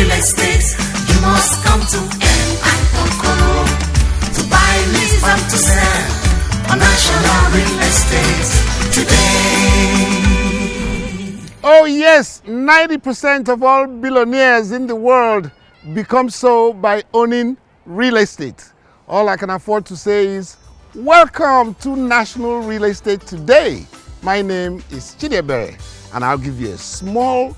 real estate, you must come to M.I. Okoro to buy, lease and to sell on national real estate today. Oh yes, 90% of all billionaires in the world become so by owning real estate. All I can afford to say is, welcome to National Real Estate Today. My name is Chidiebere, and I'll give you a small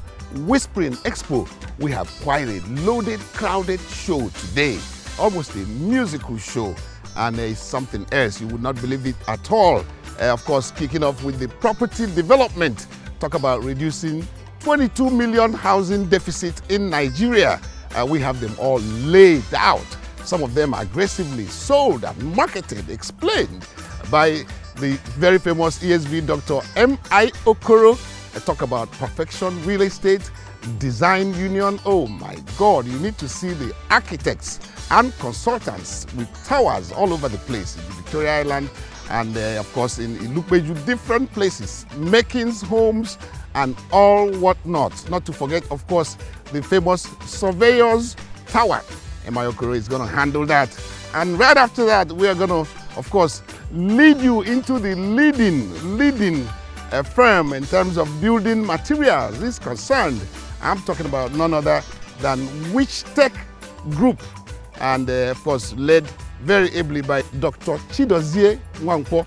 whispering expo. We have quite a loaded, crowded show today, almost a musical show, and there is something else. You would not believe it at all. Of course, kicking off with the property development. Talk about reducing 22 million housing deficit in Nigeria. We have them all laid out. Some of them aggressively sold and marketed, explained by the very famous ESV Dr. M.I. Okoro. Talk about Perfection Real Estate Design Union. Oh my God, you need to see the architects and consultants with towers all over the place, in Victoria Island, and of course in Ilupeju, different places, makings, homes, and all whatnot. Not to forget, of course, the famous Surveyors Tower. M.I. Okoro is going to handle that. And right after that, we are going to, of course, lead you into the leading firm in terms of building materials is concerned. I'm talking about none other than Which Tech Group, and of course, led very ably by Dr. Chidozie Nwankwo,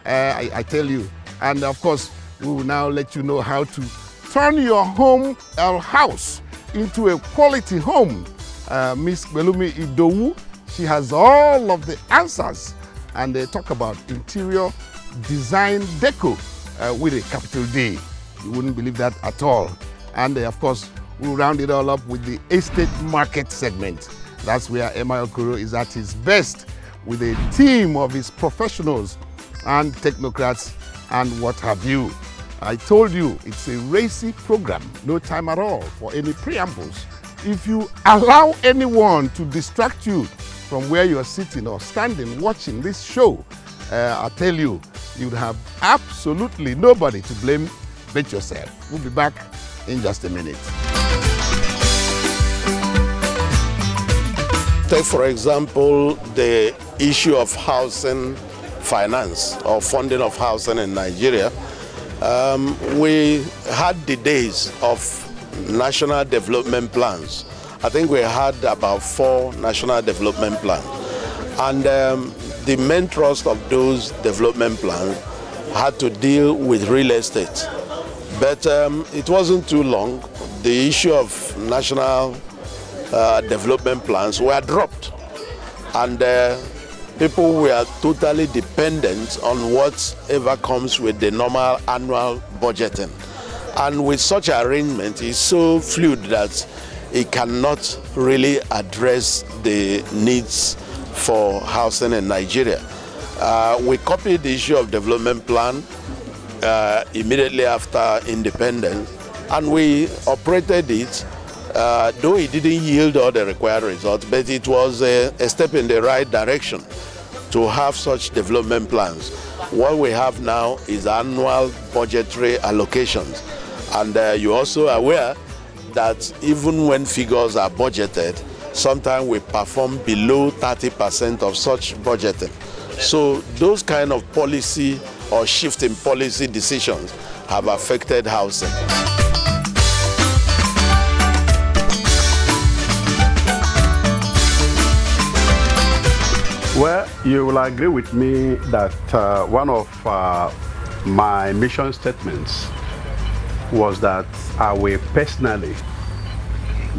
I tell you. And of course, we will now let you know how to turn your home or house into a quality home. Miss Belumi Idowu, she has all of the answers, and they talk about interior design deco with a capital D. You wouldn't believe that at all. And of course, we'll round it all up with the estate market segment. That's where M.I. Okoro is at his best, with a team of his professionals and technocrats and what have you. I told you, it's a racy program, no time at all for any preambles. If you allow anyone to distract you from where you're sitting or standing watching this show, I'll tell you, you'd have absolutely nobody to blame but yourself. We'll be back in just a minute. Take, for example, the issue of housing finance or funding of housing in Nigeria. We had the days of national development plans. I think we had about 4 national development plans. And the main thrust of those development plans had to deal with real estate. But it wasn't too long. The issue of national development plans were dropped, and people were totally dependent on whatever comes with the normal annual budgeting. And with such arrangement, it's so fluid that it cannot really address the needs for housing in Nigeria. We copied the issue of development plan immediately after independence, and we operated it. Though it didn't yield all the required results, but it was a step in the right direction to have such development plans. What we have now is annual budgetary allocations. And you're also aware that even when figures are budgeted, sometimes we perform below 30% of such budgeting. So those kind of policy or shift in policy decisions have affected housing. Well, you will agree with me that one of my mission statements was that I will personally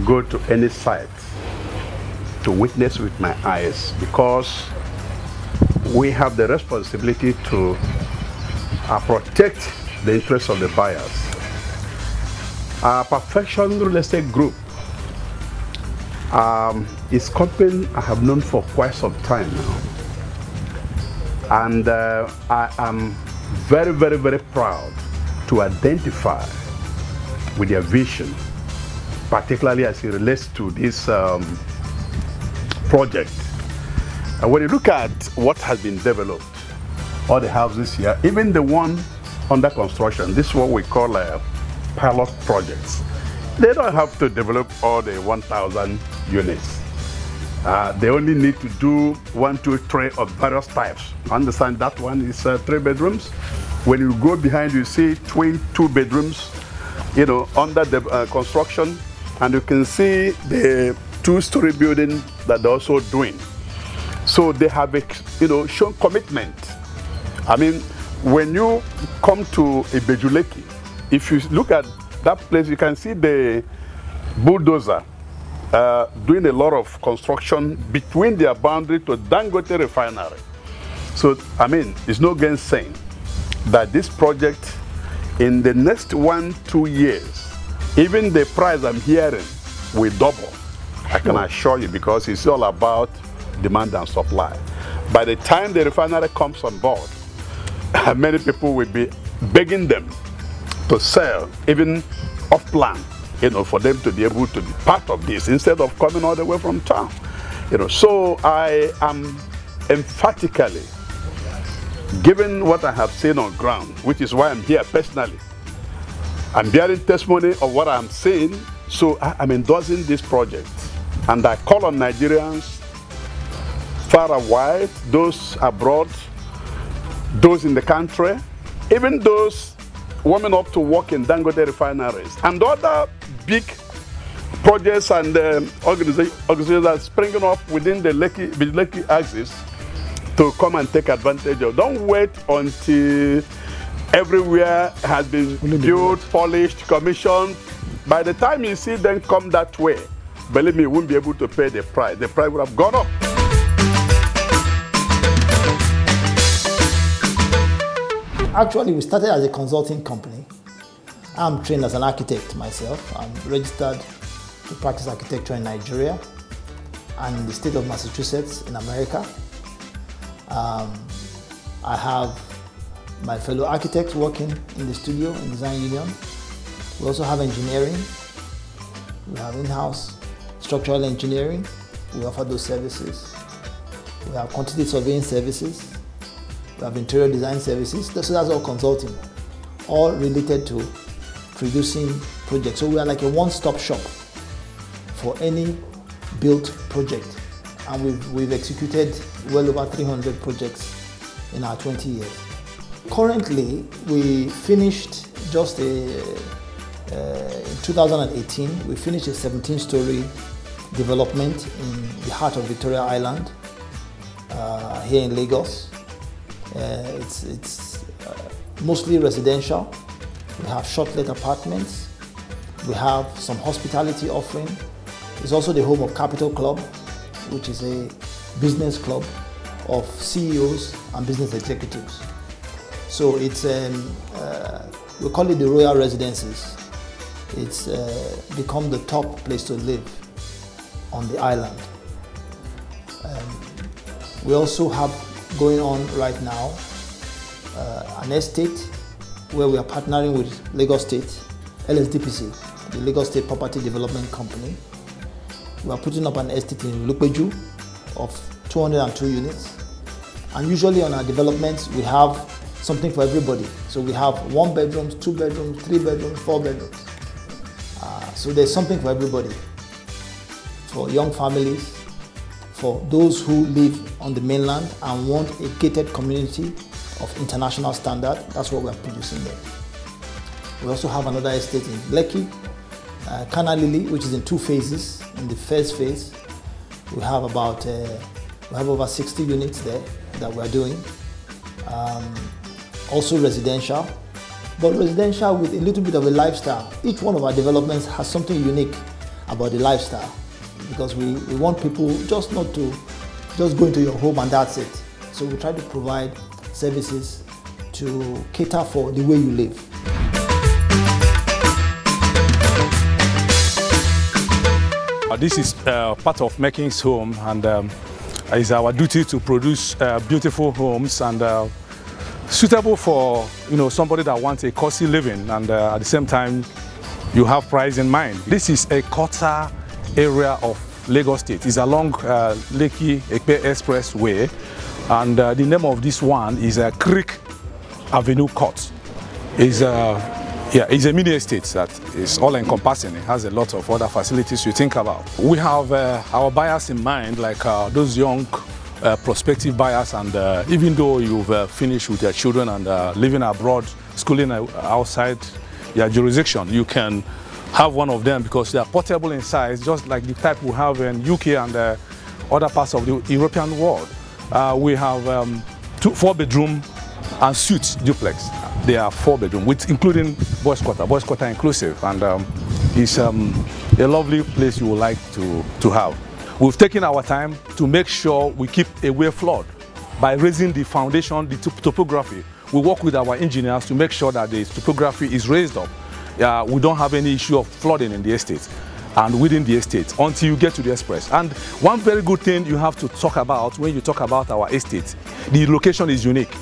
go to any site to witness with my eyes, because we have the responsibility to protect the interests of the buyers. Our Perfection Real Estate Group is company I have known for quite some time now, and I am very, very, very proud to identify with their vision, particularly as it relates to this project. And when you look at what has been developed, all the houses here, even the one under construction, this is what we call pilot projects. They don't have to develop all the 1,000 units. They only need to do 1, 2, 3 of various types. Understand that one is 3 bedrooms. When you go behind, you see 22 bedrooms, under the construction, and you can see the 2-story building that they're also doing. So they have, shown commitment. I mean, when you come to Ibejuleki, if you look at that place, you can see the bulldozer doing a lot of construction between their boundary to Dangote refinery. So, I mean, it's no gainsaying that this project, in the next 1-2 years, even the price I'm hearing will double. I can assure you, because it's all about demand and supply. By the time the refinery comes on board, many people will be begging them to sell, even off plan, for them to be able to be part of this instead of coming all the way from town. So I am emphatically, given what I have seen on ground, which is why I'm here personally, I'm bearing testimony of what I'm seeing, so I'm endorsing this project. And I call on Nigerians far and wide, those abroad, those in the country, even those warming up to work in Dangote refineries and other big projects and organizations that are springing up within the Lekki axis to come and take advantage of. Don't wait until everywhere has been built, polished, commissioned. By the time you see them come that way, believe me, you won't be able to pay the price. The price would have gone up. Actually, we started as a consulting company. I'm trained as an architect myself. I'm registered to practice architecture in Nigeria and in the state of Massachusetts in America. I have my fellow architects working in the studio in Design Union. We also have engineering. We have in-house structural engineering. We offer those services. We have quantity surveying services. We have interior design services. So that's all consulting, all related to producing projects. So we are like a one-stop shop for any built project. And we've executed well over 300 projects in our 20 years. Currently, we finished just in 2018, we finished a 17-story development in the heart of Victoria Island, here in Lagos. It's mostly residential. We have short-let apartments. We have some hospitality offering. It's also the home of Capital Club, which is a business club of CEOs and business executives. So it's, we call it the Royal Residences. It's become the top place to live on the island. We also have going on right now an estate where we are partnering with Lagos State, LSDPC, the Lagos State Property Development Company. We are putting up an estate in Lupeju of 202 units. And usually on our developments, we have something for everybody. So we have 1 bedrooms, 2 bedrooms, 3 bedrooms, 4 bedrooms. So there's something for everybody. For young families, for those who live on the mainland and want a gated community of international standard, that's what we're producing there. We also have another estate in Lekki, Kanalili, which is in 2 phases. In the first phase, we have about over 60 units there that we're doing. Also residential, but residential with a little bit of a lifestyle. Each one of our developments has something unique about the lifestyle, because we want people just not to just go into your home and that's it. So we try to provide services to cater for the way you live. This is part of Making's Home, and it's our duty to produce beautiful homes and suitable for somebody that wants a cozy living, and at the same time you have price in mind. This is a quarter area of Lagos State. It's along Lekki Ep3 and the name of this one is Creek Avenue Court. It's Yeah, it's a mini estate that is all-encompassing. It has a lot of other facilities you think about. We have our buyers in mind, like those young prospective buyers, and even though you've finished with your children and living abroad, schooling outside your jurisdiction, you can have one of them because they are portable in size, just like the type we have in UK and other parts of the European world. We have 4-bedroom and suites duplex. They are 4-bedroom, with including boys quarter inclusive, and it's a lovely place you would like to have. We've taken our time to make sure we keep away flood by raising the foundation, the topography. We work with our engineers to make sure that the topography is raised up. We don't have any issue of flooding in the estate and within the estate until you get to the express. And one very good thing you have to talk about when you talk about our estate, the location is unique.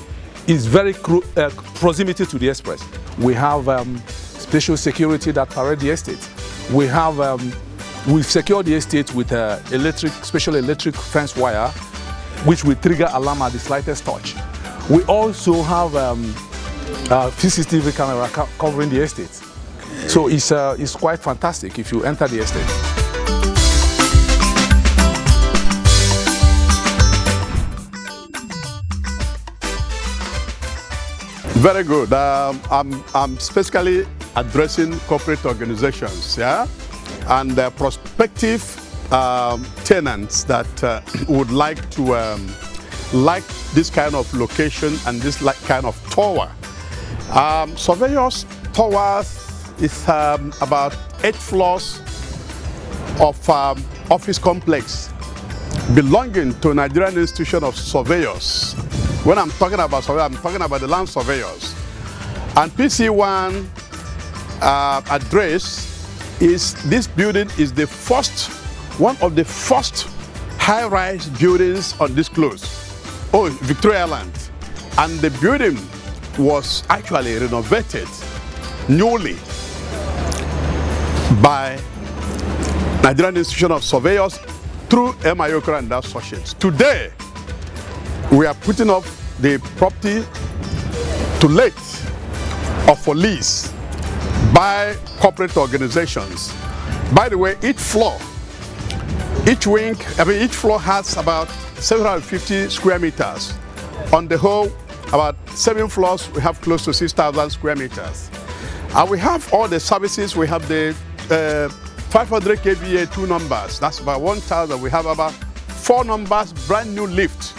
It's very proximity to the express. We have special security that parade the estate. We've secured the estate with special electric fence wire, which will trigger alarm at the slightest touch. We also have CCTV camera covering the estate. So it's quite fantastic if you enter the estate. Very good. I'm specifically addressing corporate organizations, yeah, and prospective tenants that would like to like this kind of location and this kind of tower. Surveyors Towers is about 8 floors of office complex belonging to Nigerian Institution of Surveyors. When I'm talking about surveyors, I'm talking about the land surveyors. And PC1 address is this building is the first, one of the first high-rise buildings on this close. Oh, Victoria Island. And the building was actually renovated newly by Nigerian Institution of Surveyors through Okoro and Associates. Today, we are putting up the property to let or for lease by corporate organizations. By the way, each floor, each floor has about 750 square meters. On the whole, about 7 floors, we have close to 6,000 square meters. And we have all the services. We have the 500 kVA 2 numbers. That's about 1,000. We have about 4 numbers, brand new lift.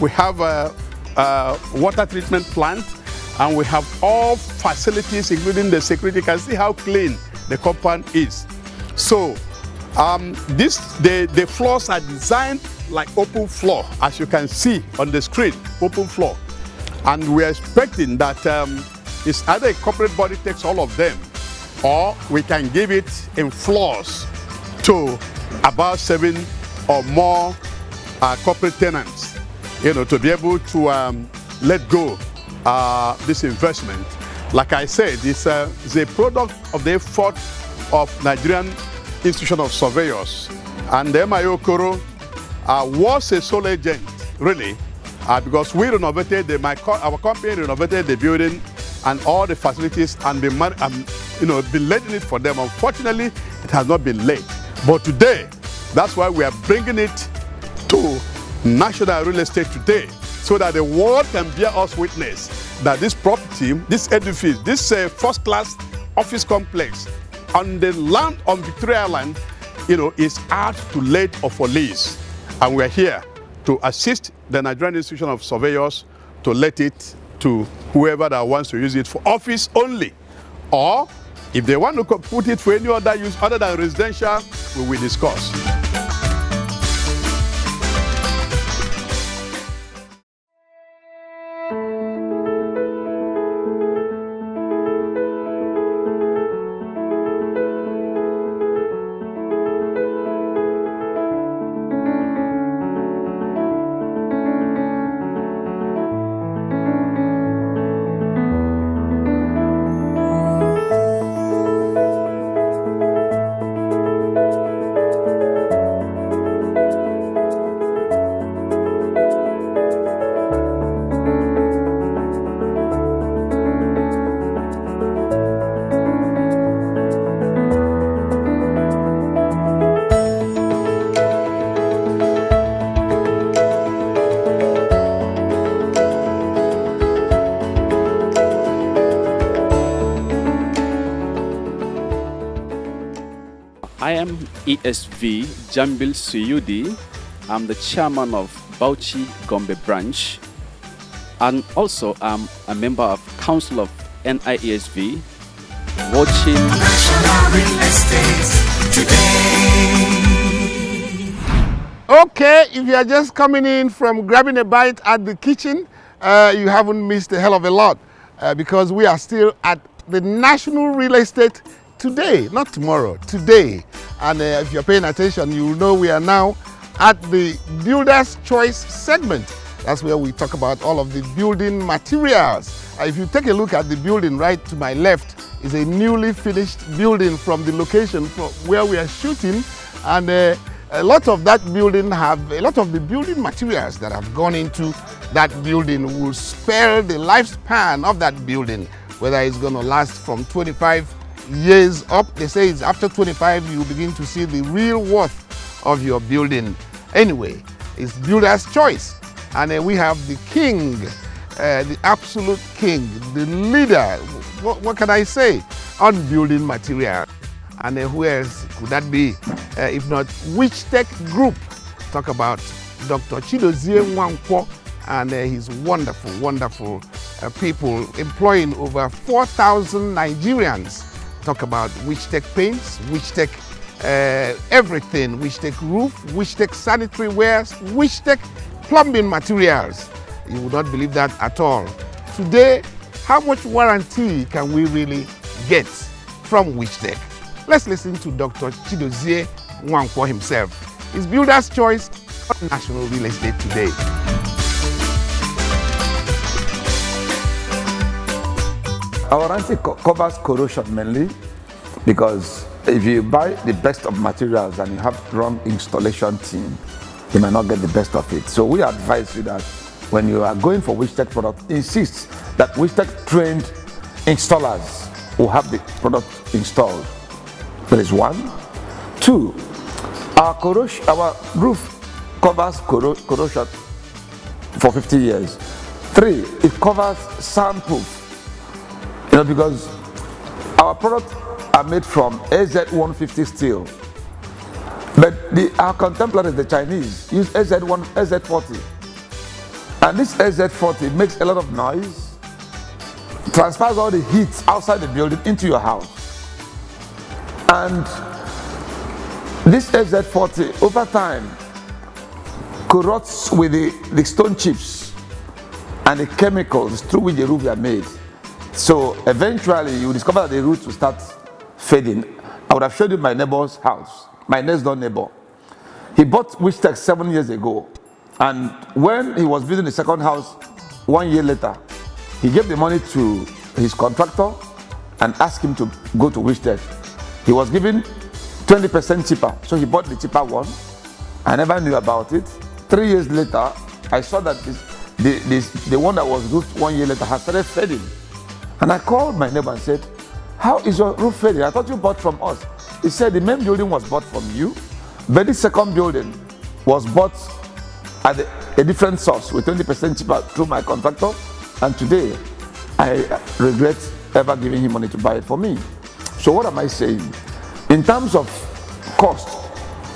We have a water treatment plant, and we have all facilities, including the security. You can see how clean the compound is. So the floors are designed like open floor, as you can see on the screen, open floor. And we are expecting that it's either a corporate body takes all of them, or we can give it in floors to about 7 or more corporate tenants, you know, to be able to let go this investment. Like I said, it's a product of the effort of Nigerian Institution of Surveyors. And the Okoro was a sole agent, really, because we renovated, our company renovated the building and all the facilities and been letting it for them. Unfortunately, it has not been late. But today, that's why we are bringing it to national real estate today, so that the world can bear us witness that this property, this edifice, this first-class office complex on the land on Victoria Island, is out to let or for lease. And we're here to assist the Nigerian Institution of Surveyors to let it to whoever that wants to use it for office only. Or if they want to put it for any other use other than residential, we will discuss. ESV Jambil Suyudi. I'm the chairman of Bauchi Gombe branch, and also I'm a member of Council of NIESV, watching National Real Estate Today. Okay, if you are just coming in from grabbing a bite at the kitchen, you haven't missed a hell of a lot because we are still at the National Real Estate Today, not tomorrow, today. And if you're paying attention, you will know we are now at the Builder's Choice segment. That's where we talk about all of the building materials. If you take a look at the building right to my left, is a newly finished building from the location from where we are shooting, and a lot of that building have a lot of the building materials that have gone into that building will spare the lifespan of that building, whether it's going to last from 25 years up. They say it's after 25 you begin to see the real worth of your building. Anyway, it's Builder's Choice, and we have the king, the absolute king, the leader, what can I say, on building material. And who else could that be if not Wichtech Group? Talk about Dr. Chidozie Nwankwo and his wonderful people employing over 4,000 Nigerians. Talk about Wichtech paints, Wichtech everything, Wichtech roof, Wichtech sanitary wares, Wichtech plumbing materials. You would not believe that at all. Today, how much warranty can we really get from Wichtech? Let's listen to Dr. Chidozie Nwankwo himself. It's Builder's Choice on National Real Estate Today. Our warranty covers corrosion mainly, because if you buy the best of materials and you have wrong installation team, you might not get the best of it. So we advise you that when you are going for Wichtech product, insist that Wichtech trained installers will have the product installed. That is one. Two, our roof covers corrosion for 50 years. Three, it covers soundproof. Because our products are made from AZ150 steel. But our contemporaries, the Chinese, use AZ40. And this AZ40 makes a lot of noise, transfers all the heat outside the building into your house. And this AZ40 over time corrodes with the stone chips and the chemicals through which the roofs are made. So eventually you discover that the roots will start fading. I would have showed you my neighbor's house, my next door neighbor. He bought Wichtech 7 years ago, and when he was building the second house 1 year later, he gave the money to his contractor and asked him to go to Wichtech. He was given 20% cheaper, so he bought the cheaper one. I never knew about it. 3 years later, I saw that the one that was roofed 1 year later has started fading. And I called my neighbor and said, "How is your roof fading? I thought you bought from us." He said, "The main building was bought from you, but the second building was bought at a different source with 20% cheaper through my contractor, and today I regret ever giving him money to buy it for me." So what am I saying? In terms of cost,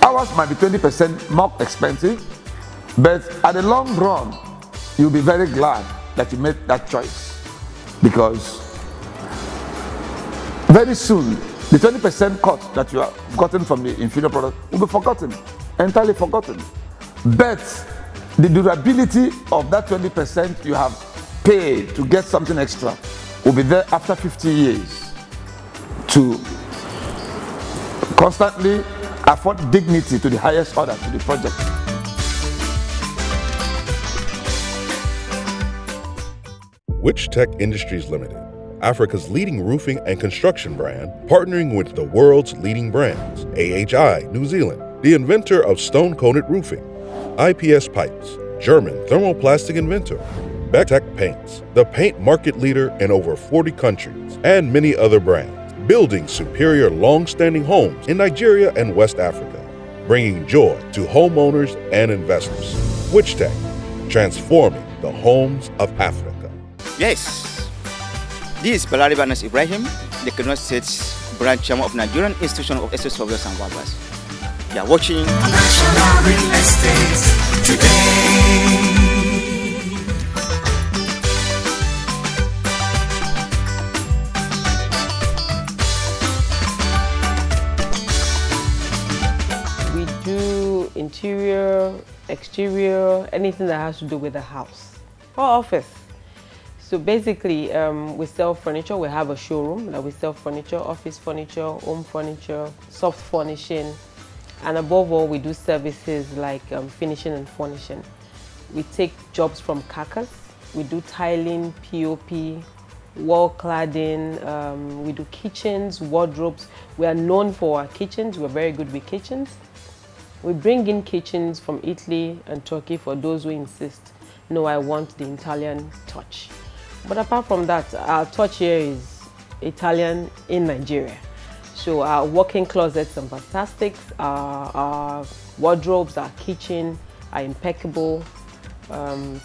ours might be 20% more expensive, but at the long run, you'll be very glad that you made that choice, because very soon the 20% cut that you have gotten from the inferior product will be forgotten, entirely forgotten. But the durability of that 20% you have paid to get something extra will be there after 50 years to constantly afford dignity to the highest order to the project. Wichtech Industries Limited, Africa's leading roofing and construction brand, partnering with the world's leading brands. AHI, New Zealand, the inventor of stone-coated roofing. IPS Pipes, German thermoplastic inventor. Bechtech Paints, the paint market leader in over 40 countries, and many other brands, building superior long-standing homes in Nigeria and West Africa, bringing joy to homeowners and investors. Wichtech, transforming the homes of Africa. Yes, this is Balari Banas Ibrahim, the Kaduna State's branch chairman of Nigerian Institution of Estate Surveyors and Barbers. You are watching National Real Estate Today. We do interior, exterior, anything that has to do with the house or office. So basically, we sell furniture. We have a showroom that we sell furniture, office furniture, home furniture, soft furnishing, and above all, we do services like finishing and furnishing. We take jobs from carcass. We do tiling, POP, wall cladding. We do kitchens, wardrobes. We are known for our kitchens. We're very good with kitchens. We bring in kitchens from Italy and Turkey for those who insist, no, I want the Italian touch. But apart from that, our touch here is Italian in Nigeria. So our walk-in closets are fantastic, our wardrobes, our kitchen are impeccable.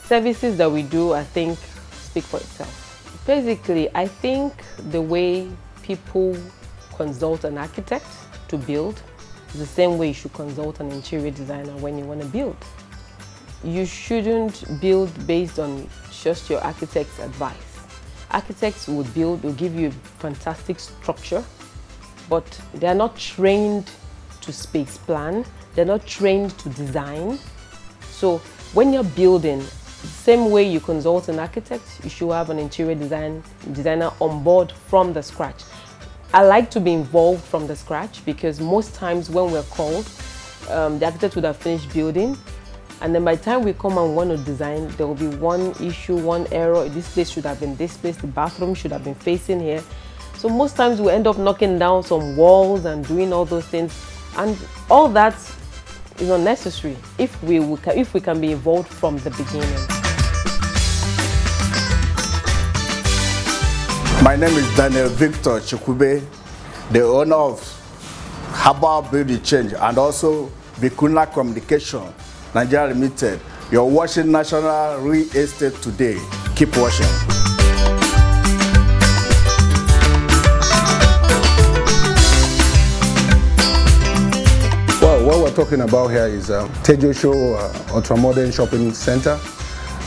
Services that we do, I think, speak for itself. Basically, I think the way people consult an architect to build is the same way you should consult an interior designer when you want to build. You shouldn't build based on just your architect's advice. Architects will build, will give you a fantastic structure, but they're not trained to space plan, they're not trained to design. So when you're building, the same way you consult an architect, you should have an interior designer on board from the scratch. I like to be involved from the scratch because most times when we're called, the architect would have finished building, and then by the time we come and want to design, there will be one issue, one error. This place should have been this place, the bathroom should have been facing here. So most times we end up knocking down some walls and doing all those things, and all that is unnecessary if we can be involved from the beginning. My name is Daniel Victor Chukube, the owner of Herbal Beauty Change and also Vicuna Communication Nigeria Limited. You're watching National Real Estate Today. Keep watching. Well, what we're talking about here is Tejo Show Ultramodern Shopping Center.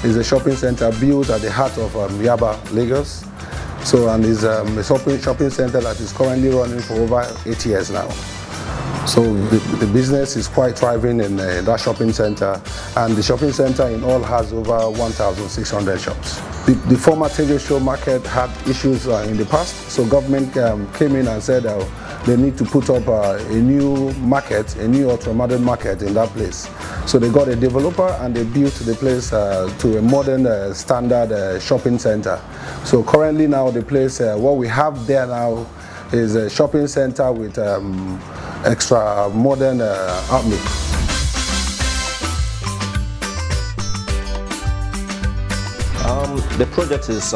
It's a shopping center built at the heart of Yaba, Lagos. So, and it's a shopping center that is currently running for over 8 years now. So the business is quite thriving in that shopping center, and the shopping center in all has over 1,600 shops. The former Tejo Show market had issues in the past, so government came in and said they need to put up a new market, a new ultra-modern market in that place. So they got a developer and they built the place to a modern standard shopping center. So currently now the place, what we have there now is a shopping center with extra modern outlook. The project is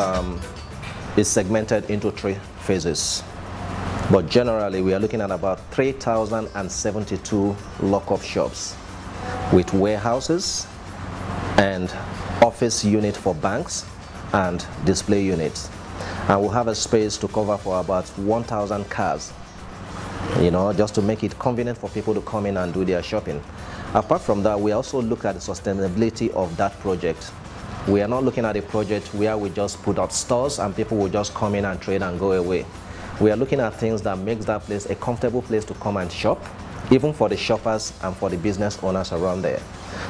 segmented into 3 phases, but generally we are looking at about 3,072 lock-up shops with warehouses and office unit for banks and display units, and we'll have a space to cover for about 1,000 cars, you know, just to make it convenient for people to come in and do their shopping. Apart from that, we also look at the sustainability of that project. We are not looking at a project where we just put up stores and people will just come in and trade and go away. We are looking at things that makes that place a comfortable place to come and shop, even for the shoppers and for the business owners around there.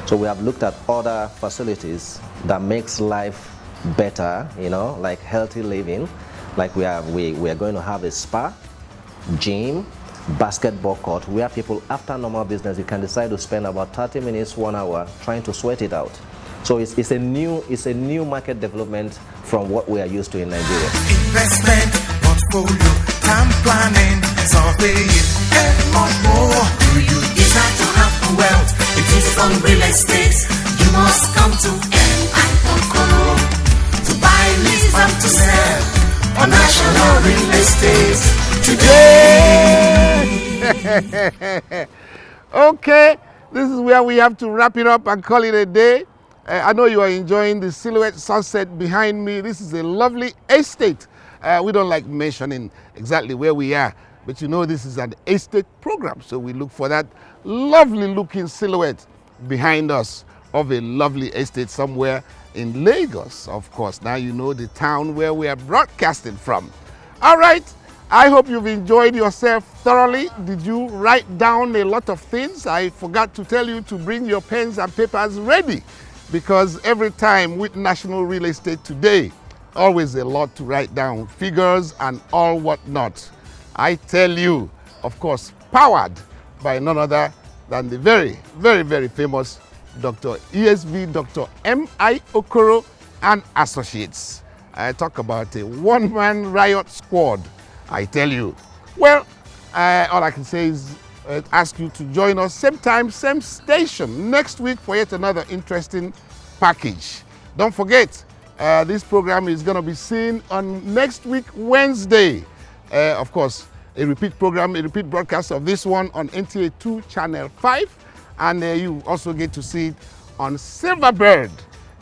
So we have looked at other facilities that makes life better, you know, like healthy living. Like we are going to have a spa, gym, basketball court, where people after normal business, you can decide to spend about 30 minutes, 1 hour trying to sweat it out. So it's a new market development from what we are used to in Nigeria. Investment, portfolio, time planning, surveying, and much more. Do you desire to have wealth? It is from real estate. You must come to Okoro to buy, lease, and to sell on National Real Estate Today. Okay, this is where we have to wrap it up and call it a day. I know you are enjoying the silhouette sunset behind me. This is a lovely estate. We don't like mentioning exactly where we are, But you know this is an estate program, so we look for that lovely looking silhouette behind us of a lovely estate somewhere in Lagos, of course. Now you know the town where we are broadcasting from. All right, I hope you've enjoyed yourself thoroughly. Did you write down a lot of things? I forgot to tell you to bring your pens and papers ready, because every time with National Real Estate Today, always a lot to write down, figures and all whatnot. I tell you, of course, powered by none other than the very, very, very famous Dr. ESV, Dr. M.I. Okoro and Associates. I talk about a one-man riot squad, I tell you. Well, all I can say is ask you to join us same time, same station next week for yet another interesting package. Don't forget, this program is going to be seen on next week, Wednesday. Of course, a repeat program, a repeat broadcast of this one on NTA 2 Channel 5. And you also get to see it on Silverbird.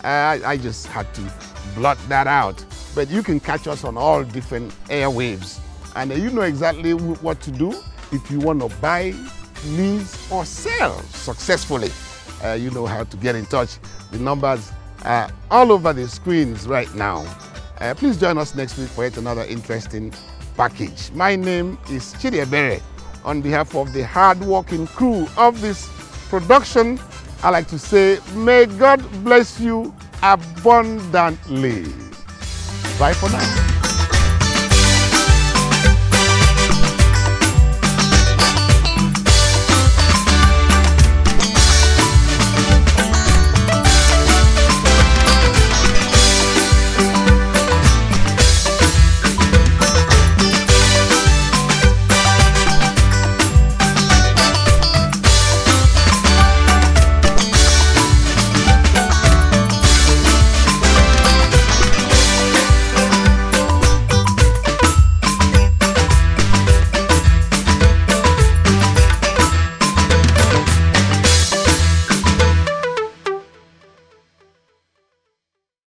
I just had to blot that out. But you can catch us on all different airwaves. And you know exactly what to do if you want to buy, lease, or sell successfully. You know how to get in touch. The numbers are all over the screens right now. Please join us next week for yet another interesting package. My name is Chidi Ebere. On behalf of the hard-working crew of this production, I like to say, may God bless you abundantly. Bye for now.